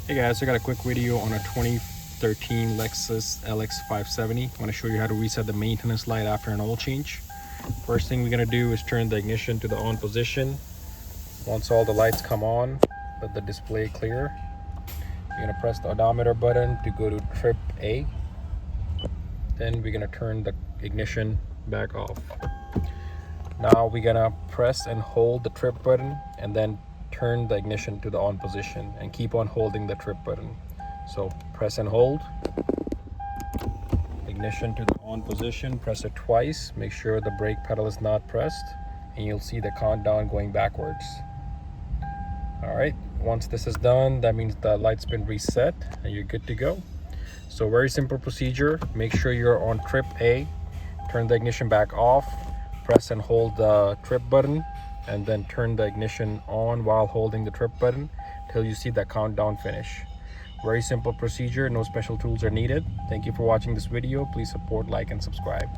Hey guys, I got a quick video on a 2013 Lexus LX570. I want to show you how to reset the maintenance light after an oil change. First thing we're going to do is turn the ignition to the on position. Once all the lights come on, let the display clear. You're going to press the odometer button to go to trip A. Then we're going to turn the ignition back off. Now we're going to press and hold the trip button and then turn the ignition to the on position and keep on holding the trip button. So press and hold, ignition to the on position, press it twice, make sure the brake pedal is not pressed, and you'll see the countdown going backwards. All right, once this is done, that means the light's been reset and you're good to go. So very simple procedure. Make sure you're on trip A, turn the ignition back off, press and hold the trip button, and then turn the ignition on while holding the trip button till you see the countdown finish. Very simple procedure, no special tools are needed. Thank you for watching this video. Please support, like, and subscribe.